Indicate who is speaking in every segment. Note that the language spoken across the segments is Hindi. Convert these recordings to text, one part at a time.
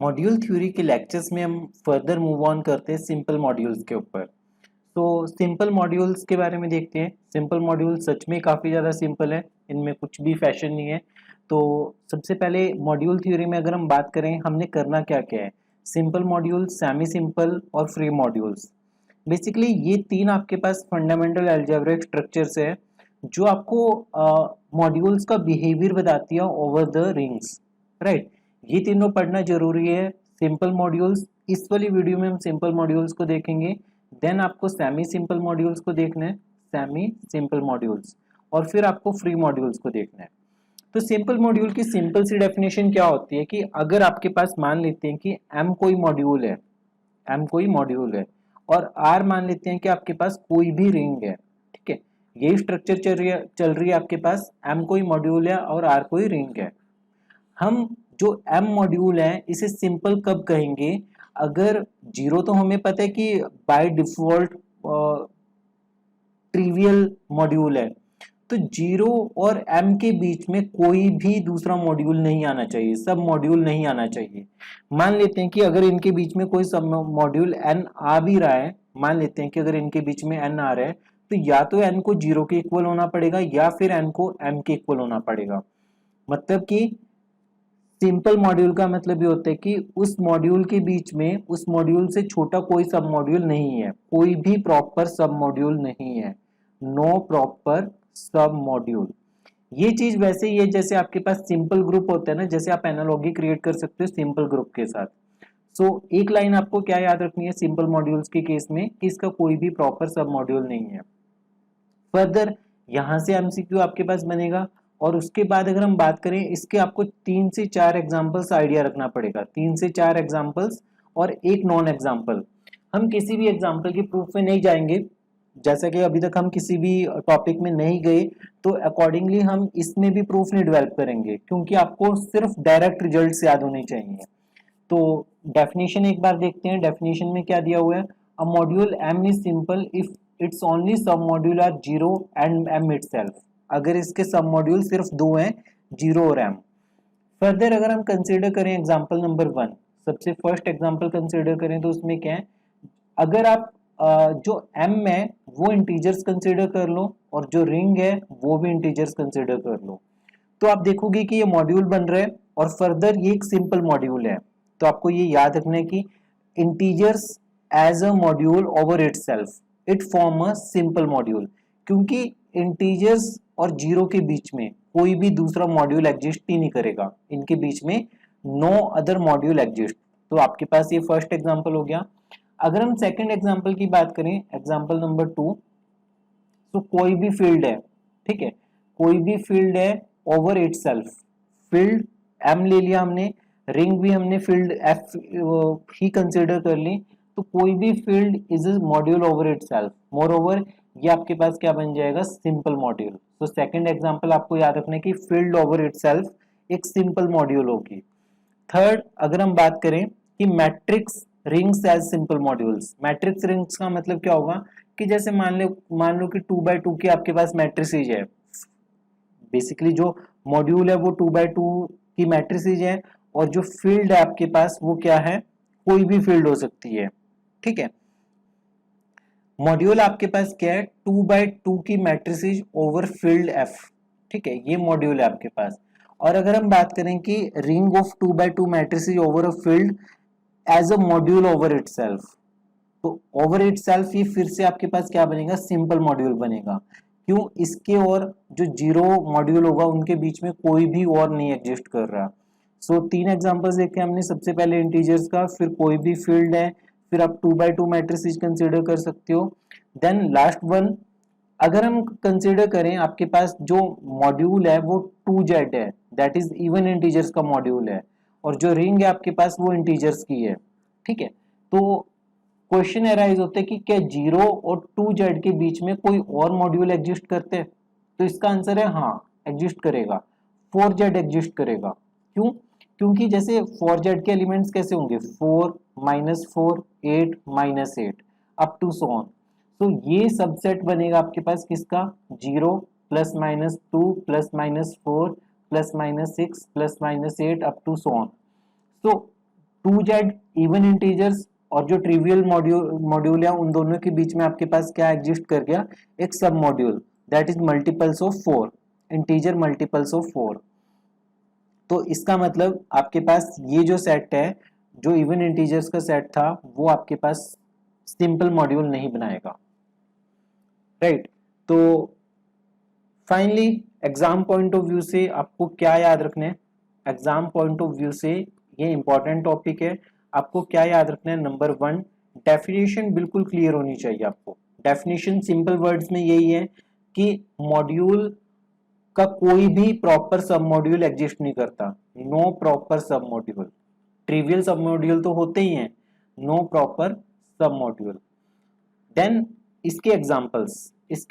Speaker 1: मॉड्यूल थ्योरी के लेक्चर्स में हम फर्दर मूव ऑन करते हैं सिंपल मॉड्यूल्स के ऊपर। तो सिंपल मॉड्यूल्स के बारे में देखते हैं। सिंपल मॉड्यूल सच में काफ़ी ज़्यादा सिंपल है, इनमें कुछ भी फैशन नहीं है। तो सबसे पहले मॉड्यूल थ्योरी में अगर हम बात करें हमने करना क्या क्या है, सिंपल मॉड्यूल, सेमी सिंपल और फ्री मॉड्यूल्स। बेसिकली ये तीन आपके पास फंडामेंटल अलजेब्रिक स्ट्रक्चर्स है जो आपको मॉड्यूल्स का बिहेवियर बताती है ओवर द रिंग्स, राइट। ये तीनों पढ़ना जरूरी है। सिंपल मॉड्यूल्स, इस वाली वीडियो में हम सिंपल मॉड्यूल्स को देखेंगे, देन आपको सेमी सिंपल मॉड्यूल्स को देखना है, सेमी सिंपल मॉड्यूल्स, और फिर आपको फ्री मॉड्यूल्स को देखना है। तो सिंपल मॉड्यूल की सिंपल सी डेफिनेशन क्या होती है कि अगर आपके पास मान लेते हैं कि एम कोई मॉड्यूल है, एम कोई मॉड्यूल है और आर मान लेते हैं कि आपके पास कोई भी रिंग है, ठीक है। यही स्ट्रक्चर चल रही है आपके पास, एम कोई मॉड्यूल है और आर कोई रिंग है। हम जो एम मॉड्यूल है इसे सिंपल कब कहेंगे, अगर जीरो तो हमें पता है कि बाय डिफॉल्ट ट्रिवियल मॉड्यूल है, तो जीरो और एम के बीच में कोई भी दूसरा मॉड्यूल नहीं आना चाहिए, सब मॉड्यूल नहीं आना चाहिए। मान लेते हैं कि अगर इनके बीच में कोई सब मॉड्यूल एन आ भी रहा है, मान लेते हैं कि अगर इनके बीच में एन आ रहा है, तो या तो एन को जीरो के इक्वल होना पड़ेगा या फिर एन को एम के इक्वल होना पड़ेगा। मतलब कि सिंपल मॉड्यूल का मतलब ये होता है कि उस मॉड्यूल के बीच में उस मॉड्यूल से छोटा कोई सब मॉड्यूल नहीं है, कोई भी प्रॉपर सब मॉड्यूल नहीं है, नो प्रॉपर सब मॉड्यूल। ये चीज वैसे ही है जैसे आपके पास सिंपल ग्रुप होता है ना, जैसे आप एनालॉजी क्रिएट कर सकते हो सिंपल ग्रुप के साथ। सो एक लाइन आपको क्या याद रखनी है सिंपल मॉड्यूल्स के केस में कि इसका कोई भी प्रॉपर सब मॉड्यूल नहीं है। फर्दर यहां से एमसीक्यू आपके पास बनेगा, और उसके बाद अगर हम बात करें इसके, आपको 3 से 4 एग्जांपल्स आइडिया रखना पड़ेगा, 3 से 4 एग्जांपल्स और एक नॉन एग्जांपल। हम किसी भी एग्जांपल की प्रूफ में नहीं जाएंगे, जैसा कि अभी तक हम किसी भी टॉपिक में नहीं गए, तो अकॉर्डिंगली हम इसमें भी प्रूफ नहीं डेवलप करेंगे, क्योंकि आपको सिर्फ डायरेक्ट रिजल्ट्स याद होने चाहिए। तो डेफिनेशन एक बार देखते हैं, डेफिनेशन में क्या दिया हुआ है। A module M is simple if it's only submodule are zero and M itself. अगर इसके सब मॉड्यूल सिर्फ दो हैं, जीरो और एम। फर्दर अगर हम कंसीडर करें एग्जांपल नंबर 1, सबसे फर्स्ट एग्जांपल कंसीडर करें तो उसमें क्या है, अगर आप जो m है वो इंटीजर्स कंसीडर कर लो और जो रिंग है वो भी इंटीजर्स कंसीडर कर लो, तो आप देखोगे कि ये मॉड्यूल बन रहा है और फर्दर ये एक सिंपल मॉड्यूल है। तो आपको ये याद रखना है कि integers as a module over itself it form a simple module, क्योंकि इंटीजर्स और जीरो के बीच में कोई भी दूसरा मॉड्यूल एग्जिस्ट ही नहीं करेगा, इनके बीच में नो अदर मॉड्यूल एग्जिस्ट। तो आपके पास ये फर्स्ट एग्जांपल हो गया। अगर हम सेकंड एग्जांपल की बात करें, एग्जांपल नंबर 2, तो कोई भी फील्ड है, ठीक है, कोई भी फील्ड है ओवर इटसेल्फ, फील्ड एम ले लिया हमने, रिंग भी हमने फील्ड एफ ही कंसीडर कर ली, तो कोई भी field is a module over itself. Moreover ये आपके पास क्या बन जाएगा, सिंपल मॉड्यूल। तो सेकंड एग्जांपल आपको याद रखना है कि फील्ड ओवर इटसेल्फ एक सिंपल मॉड्यूल होगी। थर्ड अगर हम बात करें कि matrix rings as simple modules, matrix rings का मतलब क्या होगा कि जैसे मान लो कि 2x2 की आपके पास मैट्रिसेज है, बेसिकली जो मॉड्यूल है वो 2x2 की मैट्रिसेज है, और जो फील्ड है आपके पास वो क्या है, कोई भी फील्ड हो सकती है, ठीक है। मॉड्यूल आपके पास क्या है, 2x2 की मैट्रिसेज ओवर फील्ड एफ, ठीक है, ये मॉड्यूल है आपके पास। और अगर हम बात करें कि ring of 2x2 matrices over a field as a module over itself, तो ओवर इटसेल्फ ये फिर से आपके पास क्या बनेगा, सिंपल मॉड्यूल बनेगा। क्यों, इसके और जो जीरो मॉड्यूल होगा उनके बीच में कोई भी और नहीं एग्जिस्ट कर रहा। सो 3 एग्जांपल्स देखे हमने, सबसे पहले इंटीजर्स का, फिर कोई भी फील्ड है, फिर आप 2x2 मैट्रिसेस कंसीडर कर सकते हो। देन लास्ट वन, अगर हम कंसीडर करें आपके पास जो मॉड्यूल है वो 2z है, दैट इज इवन इंटीजर्स का मॉड्यूल है, और जो रिंग है आपके पास वो इंटीजर्स की है, ठीक है। तो क्वेश्चन एराइज होते हैं कि क्या जीरो और 2z के बीच में कोई और मॉड्यूल एग्जिस्ट करते हैं, तो इसका आंसर है हाँ, एग्जिस्ट करेगा, 4z एग्जिस्ट करेगा। क्यों, क्योंकि जैसे 4z के एलिमेंट्स कैसे होंगे, 4 -4 8 -8 अप टू सो ऑन। तो ये सबसेट बनेगा आपके पास किसका, 0 +-2 +-4 +-6 +-8 अप टू सो ऑन। तो 2z इवन इंटीजर्स और जो ट्रिवियल मॉड्यूल है उन दोनों के बीच में आपके पास क्या एग्जिस्ट कर गया, एक सब module that is multiples of 4, integer multiples of 4। तो इसका मतलब आपके पास ये जो सेट है, जो इवन इंटीजर्स का सेट था, वो आपके पास सिंपल मॉड्यूल नहीं बनाएगा, राइट। तो finally exam point of view से आपको क्या याद रखना है, एग्जाम पॉइंट ऑफ व्यू से ये इंपॉर्टेंट टॉपिक है, आपको क्या याद रखना है, नंबर 1 डेफिनेशन बिल्कुल क्लियर होनी चाहिए आपको। डेफिनेशन सिंपल वर्ड्स में यही है कि मॉड्यूल का कोई भी प्रॉपर सब मॉड्यूल एग्जिस्ट नहीं करता, no proper submodule. Trivial submodule तो होते ही हैं, no proper submodule. Then इसके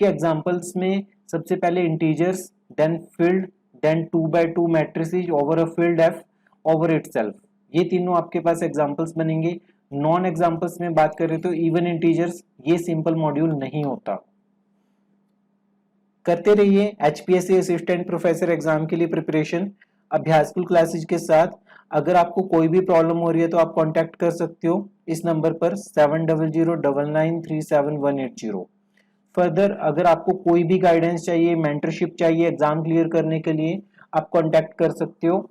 Speaker 1: एग्जांपल्स में सबसे पहले integers, then field, then 2x2 matrices over a field F over itself, ये तीनों आपके पास एग्जांपल्स बनेंगे। नॉन एग्जांपल्स में बात करें तो इवन इंटीजर्स, ये सिंपल मॉड्यूल नहीं होता। करते रहिए एचपीएससी असिस्टेंट प्रोफेसर एग्जाम के लिए प्रिपरेशन अभ्यासकुल क्लासेज के साथ। अगर आपको कोई भी प्रॉब्लम हो रही है तो आप कांटेक्ट कर सकते हो इस नंबर पर 7009937180। फर्दर अगर आपको कोई भी गाइडेंस चाहिए, मेंटरशिप चाहिए एग्जाम क्लियर करने के लिए, आप कांटेक्ट कर सकते हो